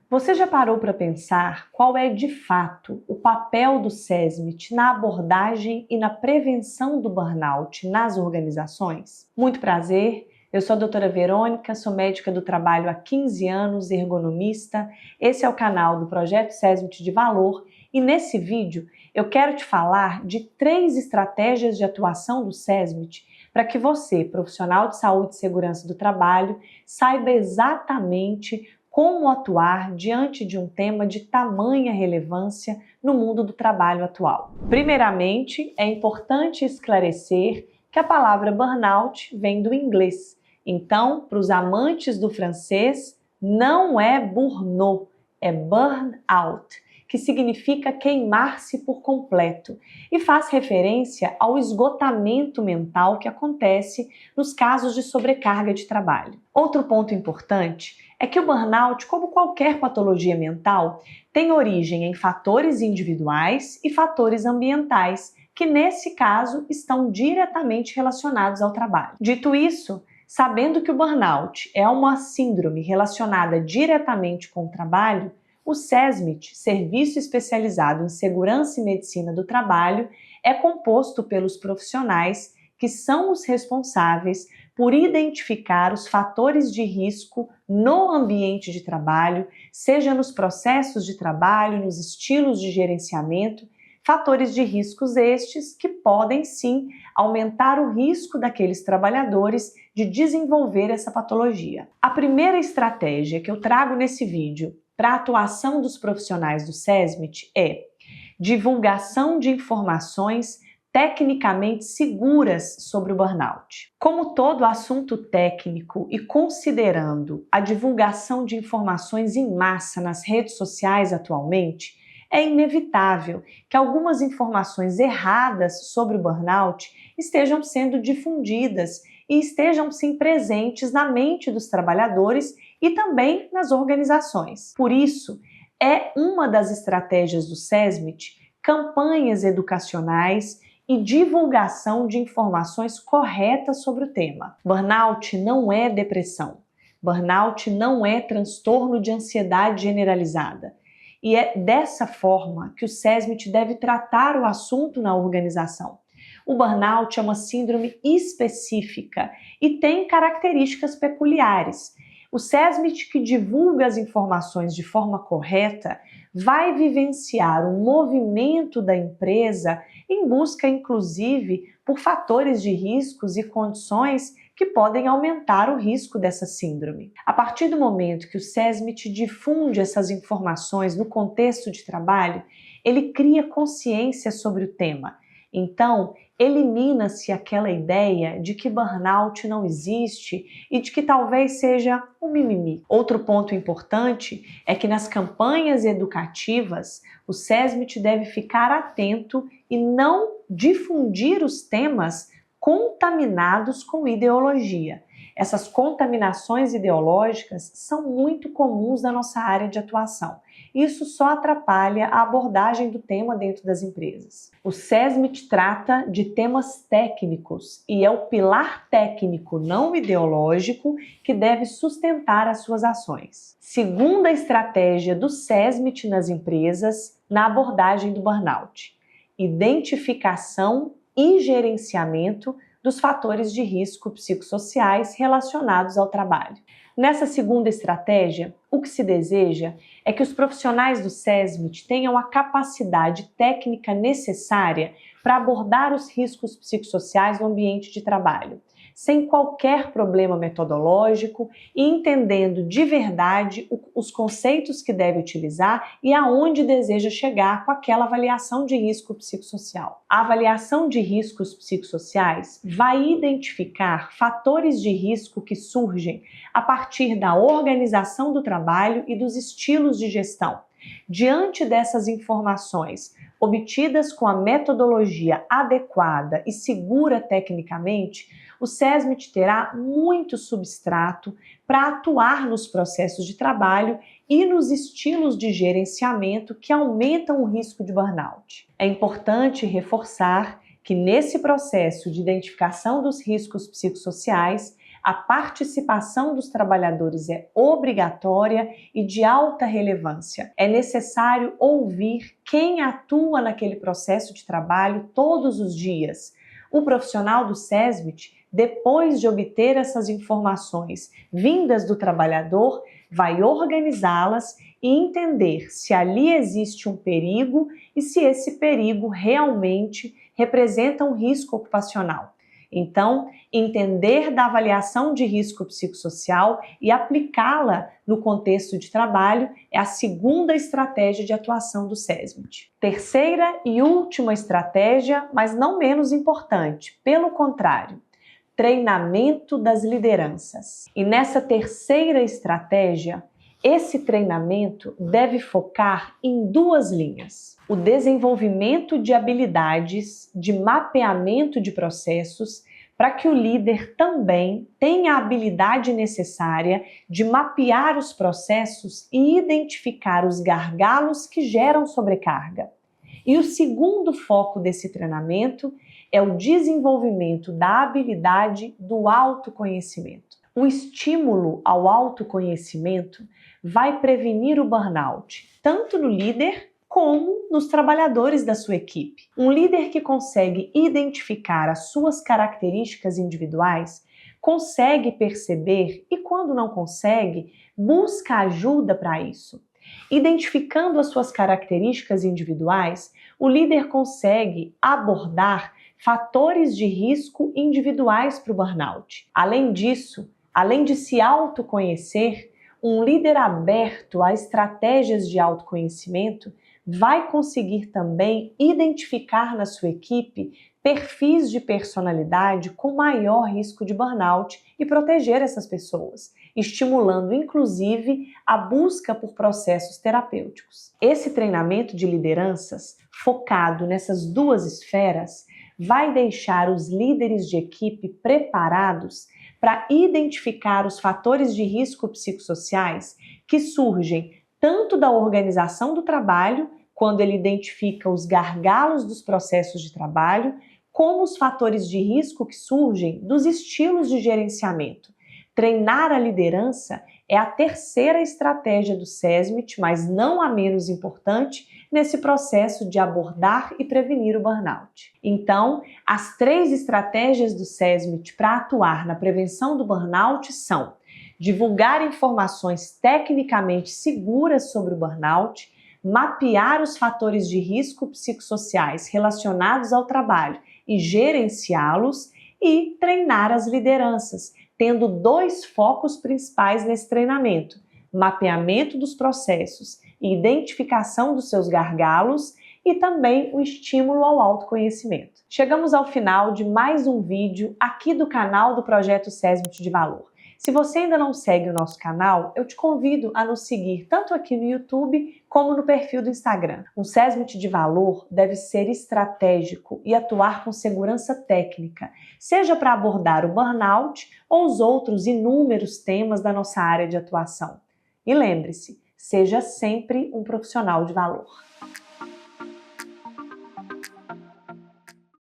Você já parou para pensar qual é, de fato, o papel do SESMIT na abordagem e na prevenção do burnout nas organizações? Muito prazer, eu sou a doutora Verônica, sou médica do trabalho há 15 anos, ergonomista. Esse é o canal do Projeto SESMIT de Valor e nesse vídeo eu quero te falar de 3 estratégias de atuação do SESMIT para que você, profissional de saúde e segurança do trabalho, saiba exatamente como atuar diante de um tema de tamanha relevância no mundo do trabalho atual. Primeiramente, é importante esclarecer que a palavra burnout vem do inglês. Então, para os amantes do francês, não é burnout, é burnout, que significa queimar-se por completo e faz referência ao esgotamento mental que acontece nos casos de sobrecarga de trabalho. Outro ponto importante é que o burnout, como qualquer patologia mental, tem origem em fatores individuais e fatores ambientais, que nesse caso estão diretamente relacionados ao trabalho. Dito isso, sabendo que o burnout é uma síndrome relacionada diretamente com o trabalho, o SESMIT, Serviço Especializado em Segurança e Medicina do Trabalho, é composto pelos profissionais que são os responsáveis por identificar os fatores de risco no ambiente de trabalho, seja nos processos de trabalho, nos estilos de gerenciamento, fatores de riscos estes que podem sim aumentar o risco daqueles trabalhadores de desenvolver essa patologia. A primeira estratégia que eu trago nesse vídeo para a atuação dos profissionais do SESMIT é divulgação de informações tecnicamente seguras sobre o burnout. Como todo assunto técnico e considerando a divulgação de informações em massa nas redes sociais atualmente, é inevitável que algumas informações erradas sobre o burnout estejam sendo difundidas e estejam sim presentes na mente dos trabalhadores e também nas organizações. Por isso, é uma das estratégias do SESMIT campanhas educacionais e divulgação de informações corretas sobre o tema. Burnout não é depressão. Burnout não é transtorno de ansiedade generalizada. E é dessa forma que o SESMIT deve tratar o assunto na organização. O burnout é uma síndrome específica e tem características peculiares. O SESMIT que divulga as informações de forma correta vai vivenciar um movimento da empresa em busca, inclusive, por fatores de riscos e condições que podem aumentar o risco dessa síndrome. A partir do momento que o SESMIT difunde essas informações no contexto de trabalho, ele cria consciência sobre o tema. Então, elimina-se aquela ideia de que burnout não existe e de que talvez seja um mimimi. Outro ponto importante é que nas campanhas educativas, o SESMIT deve ficar atento e não difundir os temas contaminados com ideologia. Essas contaminações ideológicas são muito comuns na nossa área de atuação. Isso só atrapalha a abordagem do tema dentro das empresas. O SESMIT trata de temas técnicos e é o pilar técnico não ideológico que deve sustentar as suas ações. Segunda estratégia do SESMIT nas empresas na abordagem do burnout: identificação e gerenciamento dos fatores de risco psicossociais relacionados ao trabalho. Nessa segunda estratégia, o que se deseja é que os profissionais do SESMIT tenham a capacidade técnica necessária para abordar os riscos psicossociais no ambiente de trabalho, sem qualquer problema metodológico e entendendo de verdade os conceitos que deve utilizar e aonde deseja chegar com aquela avaliação de risco psicossocial. A avaliação de riscos psicossociais vai identificar fatores de risco que surgem a partir da organização do trabalho e dos estilos de gestão. Diante dessas informações, obtidas com a metodologia adequada e segura tecnicamente, o SESMIT terá muito substrato para atuar nos processos de trabalho e nos estilos de gerenciamento que aumentam o risco de burnout. É importante reforçar que nesse processo de identificação dos riscos psicossociais, a participação dos trabalhadores é obrigatória e de alta relevância. É necessário ouvir quem atua naquele processo de trabalho todos os dias. O profissional do SESMIT, depois de obter essas informações vindas do trabalhador, vai organizá-las e entender se ali existe um perigo e se esse perigo realmente representa um risco ocupacional. Então, entender da avaliação de risco psicossocial e aplicá-la no contexto de trabalho é a segunda estratégia de atuação do SESMIT. Terceira e última estratégia, mas não menos importante, pelo contrário, treinamento das lideranças. E nessa terceira estratégia, esse treinamento deve focar em duas linhas: o desenvolvimento de habilidades de mapeamento de processos, para que o líder também tenha a habilidade necessária de mapear os processos e identificar os gargalos que geram sobrecarga. E o segundo foco desse treinamento é o desenvolvimento da habilidade do autoconhecimento. O estímulo ao autoconhecimento vai prevenir o burnout, tanto no líder como nos trabalhadores da sua equipe. Um líder que consegue identificar as suas características individuais, consegue perceber e, quando não consegue, busca ajuda para isso. Identificando as suas características individuais, o líder consegue abordar fatores de risco individuais para o burnout. Além disso, além de se autoconhecer, um líder aberto a estratégias de autoconhecimento vai conseguir também identificar na sua equipe perfis de personalidade com maior risco de burnout e proteger essas pessoas, estimulando inclusive a busca por processos terapêuticos. Esse treinamento de lideranças, focado nessas duas esferas, vai deixar os líderes de equipe preparados para identificar os fatores de risco psicossociais que surgem tanto da organização do trabalho, quando ele identifica os gargalos dos processos de trabalho, como os fatores de risco que surgem dos estilos de gerenciamento. Treinar a liderança é a terceira estratégia do SESMIT, mas não a menos importante, nesse processo de abordar e prevenir o burnout. Então, as três estratégias do SESMIT para atuar na prevenção do burnout são: divulgar informações tecnicamente seguras sobre o burnout, mapear os fatores de risco psicossociais relacionados ao trabalho e gerenciá-los, e treinar as lideranças, tendo dois focos principais nesse treinamento: mapeamento dos processos e identificação dos seus gargalos, e também o estímulo ao autoconhecimento. Chegamos ao final de mais um vídeo aqui do canal do Projeto SESMIT de Valor. Se você ainda não segue o nosso canal, eu te convido a nos seguir tanto aqui no YouTube como no perfil do Instagram. Um SESMIT de valor deve ser estratégico e atuar com segurança técnica, seja para abordar o burnout ou os outros inúmeros temas da nossa área de atuação. E lembre-se, seja sempre um profissional de valor.